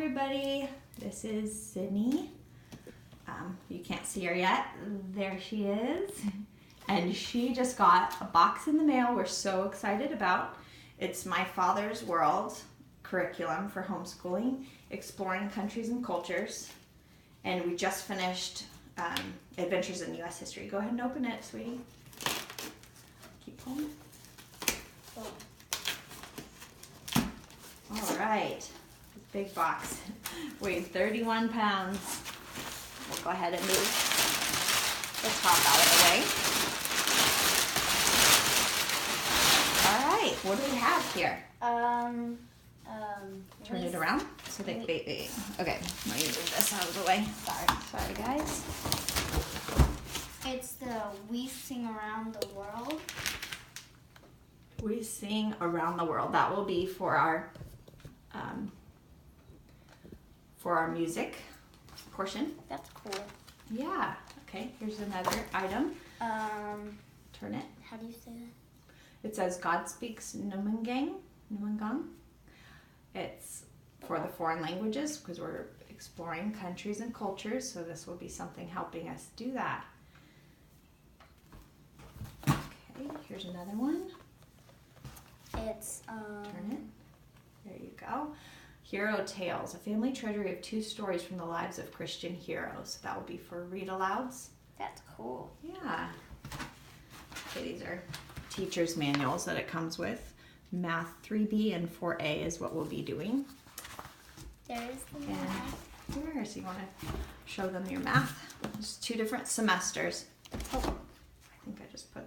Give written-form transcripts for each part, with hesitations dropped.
everybody. This is Sydney. You can't see her yet. There she is. And she just got a box in the mail we're so excited about. It's My Father's World curriculum for homeschooling, exploring countries and cultures. And we just finished Adventures in U.S. History. Go ahead and open it, sweetie. Keep pulling. All right. This big box weighs 31 pounds. We'll go ahead and move the top out of the way. All right. What do we have here? Turn it around. So they okay, let me move this out of the way. Sorry guys. It's the We Sing Around the World. We Sing Around the World. That will be for our music portion. That's cool. Yeah. Okay, here's another item. Turn it. How do you say that? It says God Speaks Numungang. It's for the foreign languages because we're exploring countries and cultures, so this will be something helping us do that. Okay, here's another one. It's Turn it. There you go. Hero Tales, a family treasury of 2 stories from the lives of Christian heroes. That will be for read alouds. That's cool. Yeah. Okay, these are teacher's manuals that it comes with. Math 3B and 4A is what we'll be doing. There is the And math. here, so you want to show them your math. There's 2 different semesters. Oh, I think I just put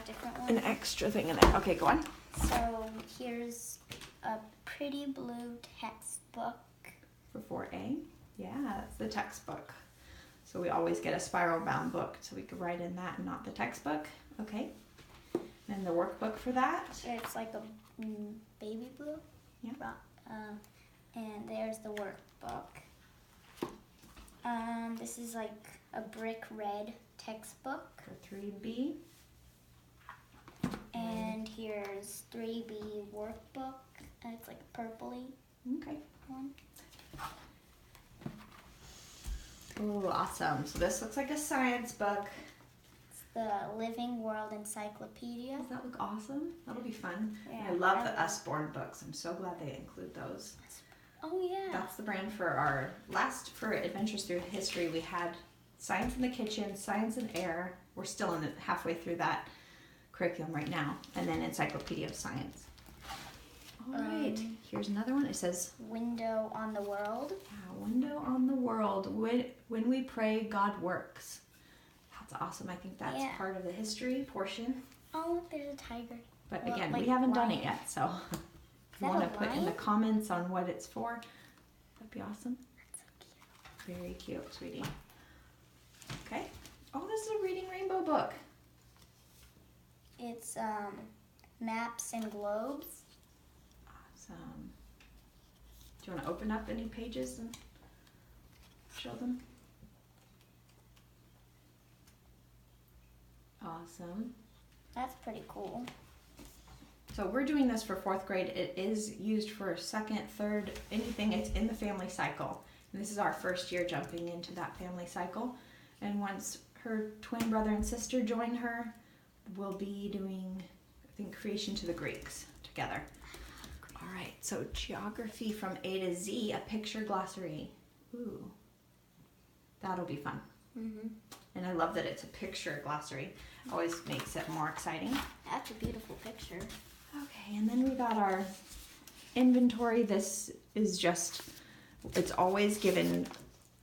Different an one. extra thing in there. Okay, go on. So here's a pretty blue textbook. For 4A. Yeah, that's the textbook. So we always get a spiral bound book, so we could write in that and not the textbook. Okay. And the workbook for that. It's like a baby blue. Yeah. And there's the workbook. This is like a brick red textbook. For 3B. And here's 3B workbook. And it's like purpley Okay. one. Oh, awesome. So this looks like a science book. It's the Living World Encyclopedia. Does that look awesome? That'll be fun. Yeah, I love the Usborne books. I'm so glad they include those. Oh yeah. That's the brand for our for Adventures Through History. We had Science in the Kitchen, Science and Air. We're still halfway through that curriculum right now. And then Encyclopedia of Science. All right, here's another one. It says, Window on the World. Window on the World. When we pray, God works. That's awesome. I think that's part of the history portion. Oh, look, there's a tiger. But Well, again, like we haven't done lion. it yet, so if you that want a to put in the lion? comments on what it's for, that'd be awesome. That's so cute. Very cute, sweetie. Okay. Oh, this is a Reading Rainbow book. It's maps and globes. Awesome. Do you want to open up any pages and show them? Awesome. That's pretty cool. So we're doing this for 4th grade. It is used for 2nd, 3rd, anything. It's in the family cycle. And this is our first year jumping into that family cycle. And once her twin brother and sister join her, we'll be doing, I think, Creation to the Greeks together. All right, so geography from A to Z, a picture glossary. Ooh, that'll be fun. Mm-hmm. And I love that it's a picture glossary. Always makes it more exciting. That's a beautiful picture. Okay, and then we got our inventory. This is just, it's always given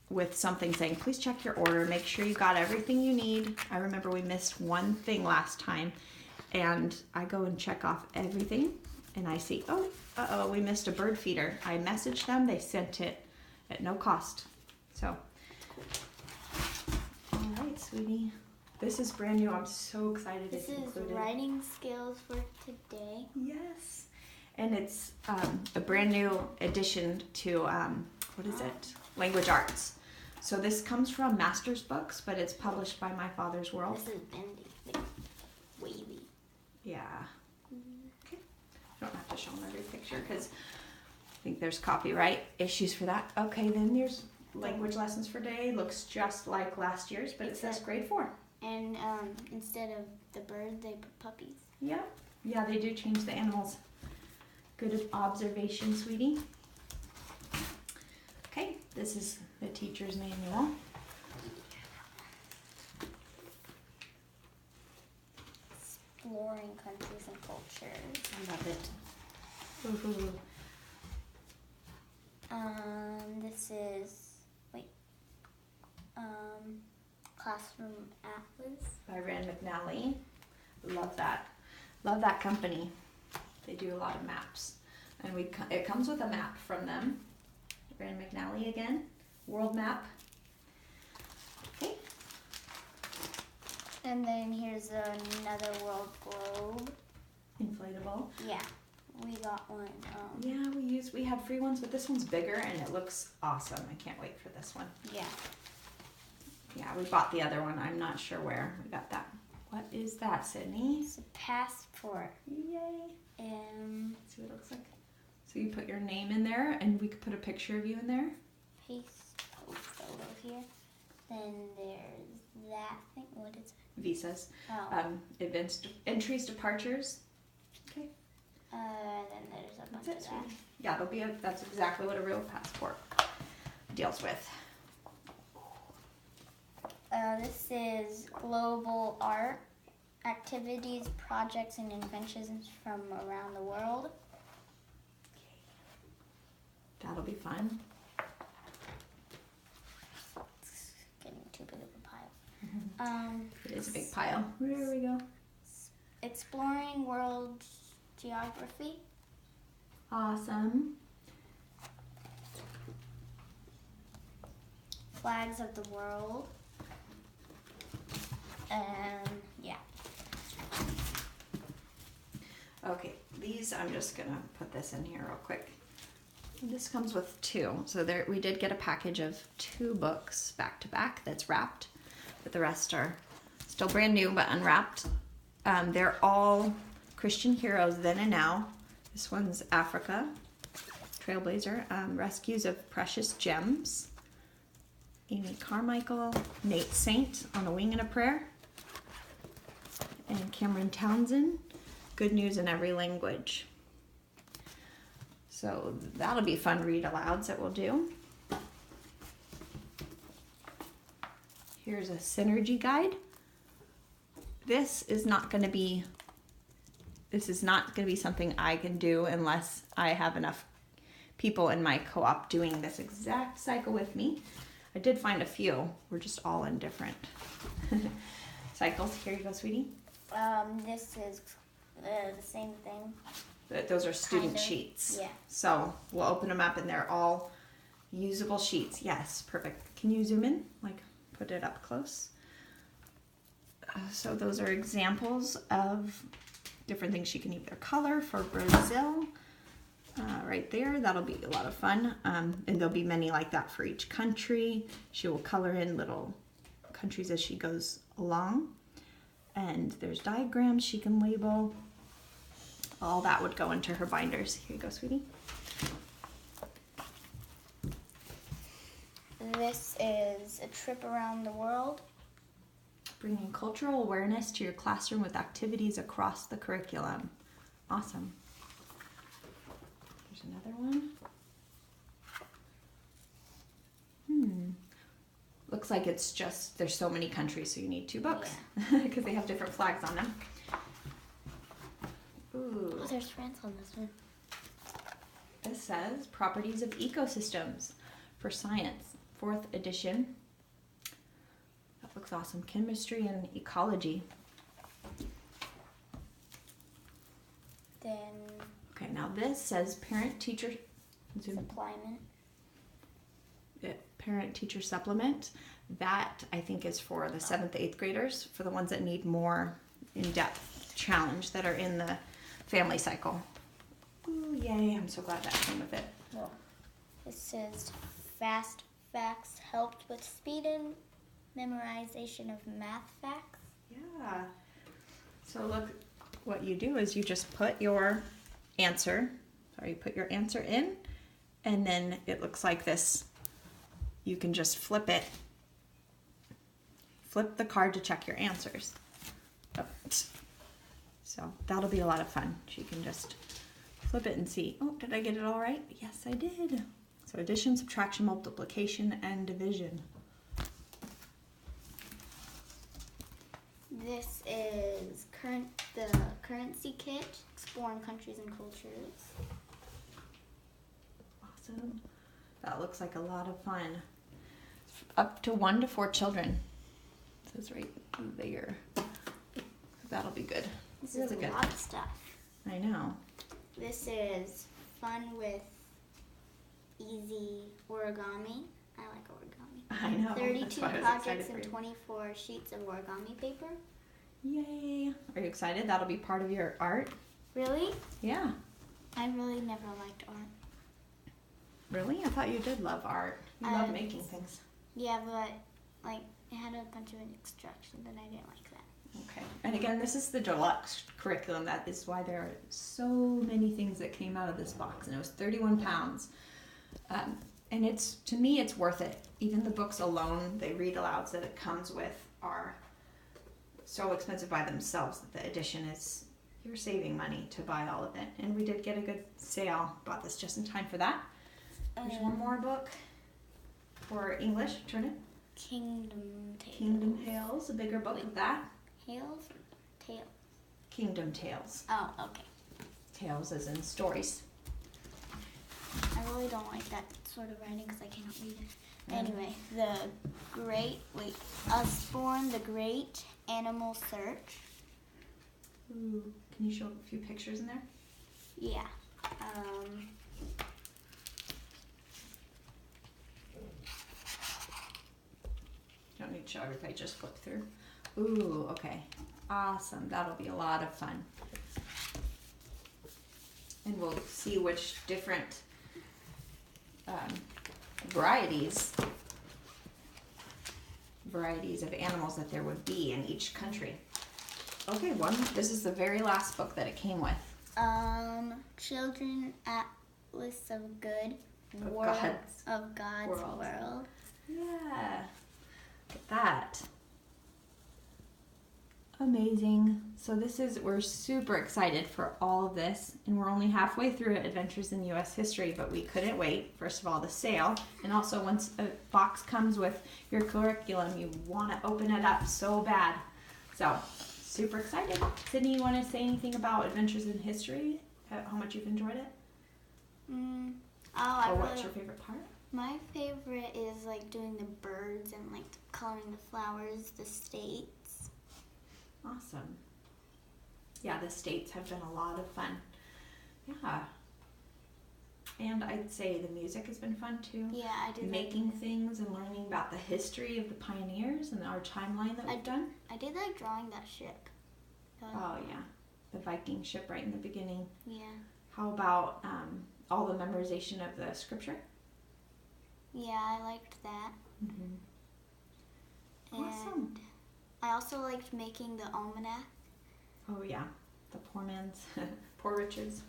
with something saying, please check your order. Make sure you got everything you need. I remember we missed one thing last time, and I go and check off everything, and I see, oh, we missed a bird feeder. I messaged them. They sent it at no cost. So, all right, sweetie. This is brand new. I'm so excited This it's is included. writing skills for today. Yes. And it's a brand new addition to, Language Arts. So this comes from Master's Books, but it's published by My Father's World. This is bendy, like wavy. Yeah. Okay. You don't have to show them every picture because think there's copyright issues for that. Okay, then there's language lessons for day. Looks just like last year's, but it says grade 4. And instead of the bird, they put puppies. Yeah. Yeah, they do change the animals. Good observation, sweetie. Okay, this is the teacher's manual. Exploring countries and cultures. I love it. Ooh. This is Classroom Atlas. By Rand McNally. Love that. Love that company. They do a lot of maps. And it comes with a map from them. Rand McNally again. World map. Okay. And then here's another world globe. Inflatable. Yeah, we got one. Yeah, we had free ones, but this one's bigger and it looks awesome. I can't wait for this one. Yeah. Yeah, we bought the other one. I'm not sure where we got that. What is that, Sydney? It's a passport. Yay. Let's see what it looks like. So you put your name in there and we could put a picture of you in there. Paste photo here. Then there's that thing. What is it? Visas. Oh. Advanced entries, departures. Okay. Then there's a bunch of that. Yeah, that's exactly what a real passport deals with. This is global art, activities, projects, and inventions from around the world. That'll be fun. It's getting too big of a pile. It is a big pile. There we go. Exploring world geography. Awesome. Flags of the world. Yeah. Okay, these I'm just gonna put this in here real quick. This comes with 2. So we did get a package of 2 books back to back that's wrapped, but the rest are still brand new but unwrapped. They're all Christian heroes then and now. This one's Africa, Trailblazer, Rescues of Precious Gems, Amy Carmichael, Nate Saint, On a Wing and a Prayer, and Cameron Townsend, Good News in Every Language. So that'll be fun read alouds that we'll do. Here's a synergy guide. This is not going to be something I can do unless I have enough people in my co-op doing this exact cycle with me. I did find a few. We're just all in different cycles. Here you go, sweetie. This is the same thing. Those are student Kind of. sheets. Yeah. So we'll open them up and they're all usable sheets. Yes, perfect. Can you zoom in? Like put it up close. So those are examples of different things she can either color for Brazil. Right there, that'll be a lot of fun. And there'll be many like that for each country. She will color in little countries as she goes along. And there's diagrams she can label. All that would go into her binders. Here you go, sweetie. This is a trip around the world. Bringing cultural awareness to your classroom with activities across the curriculum. Awesome. There's another one. Looks like it's just, there's so many countries, so you need 2 books. Because they have different flags on them. Ooh. Oh, there's France on this one. This says Properties of Ecosystems for Science, 4th edition. That looks awesome. Chemistry and ecology. Then Okay, now this says parent-teacher supplement. parent-teacher supplement. That I think is for the 7th, 8th graders, for the ones that need more in-depth challenge that are in the family cycle. Ooh, yay, I'm so glad that came with it. Well, it says fast facts helped with speed and memorization of math facts. Yeah. So look, what you do is you just put your answer, put your answer in, And then it looks like this. You can just flip it. Flip the card to check your answers. Oh, so that'll be a lot of fun. You can just flip it and see, oh, did I get it all right? Yes, I did. So addition, subtraction, multiplication, and division. This is the currency kit, exploring countries and cultures. Awesome. That looks like a lot of fun. Up to 1 to 4 children. This is right there. That'll be good. This is a lot of stuff. I know. This is fun with easy origami. I like origami. I know. 32 projects and 24 sheets of origami paper. Yay. Are you excited? That'll be part of your art? Really? Yeah. I really never liked art. Really? I thought you did love art. You love making things. Yeah, but like it had a bunch of instructions and I didn't like that. Okay. And again, this is the Deluxe curriculum. That is why there are so many things that came out of this box. And it was 31 pounds. And it's, to me, it's worth it. Even the books alone, they read alouds that it comes with are so expensive by themselves that the edition is, you're saving money to buy all of it. And we did get a good sale. Bought this just in time for that. There's one more book for English. Turn it. Kingdom Tales. Kingdom Tales, a bigger book of that. Tales or Tales? Kingdom Tales. Oh, okay. Tales as in stories. I really don't like that sort of writing because I cannot read it. Anyway, Usborne, The Great Animal Search. Ooh, can you show a few pictures in there? Yeah. Don't need to show everybody, just flip through. Ooh, okay. Awesome. That'll be a lot of fun. And we'll see which different varieties of animals that there would be in each country. Okay, this is the very last book that it came with. Children Atlas of Good. Of God's World. Yeah. Look at that. Amazing. So we're super excited for all of this, and we're only halfway through Adventures in U.S. History, but we couldn't wait. First of all, the sale, and also once a box comes with your curriculum, you want to open it up so bad. So, super excited. Sydney, you want to say anything about Adventures in History? How much you've enjoyed it? What's your favorite part? My favorite is like doing the birds and like coloring the flowers, the states. Awesome. Yeah, the states have been a lot of fun. Yeah. And I'd say the music has been fun too. Yeah, I did. Making things and learning about the history of the pioneers and our timeline that we've done. I did like drawing that ship. Oh yeah, the Viking ship right in the beginning. Yeah. How about all the memorization of the scripture? Yeah, I liked that. Mm-hmm. Awesome. I also liked making the almanac. Oh yeah, the poor man's, poor Richard's.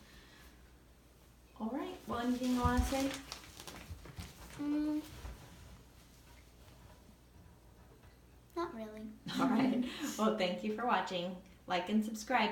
All right, well, anything you want to say? Not really. All right, well, thank you for watching. Like and subscribe.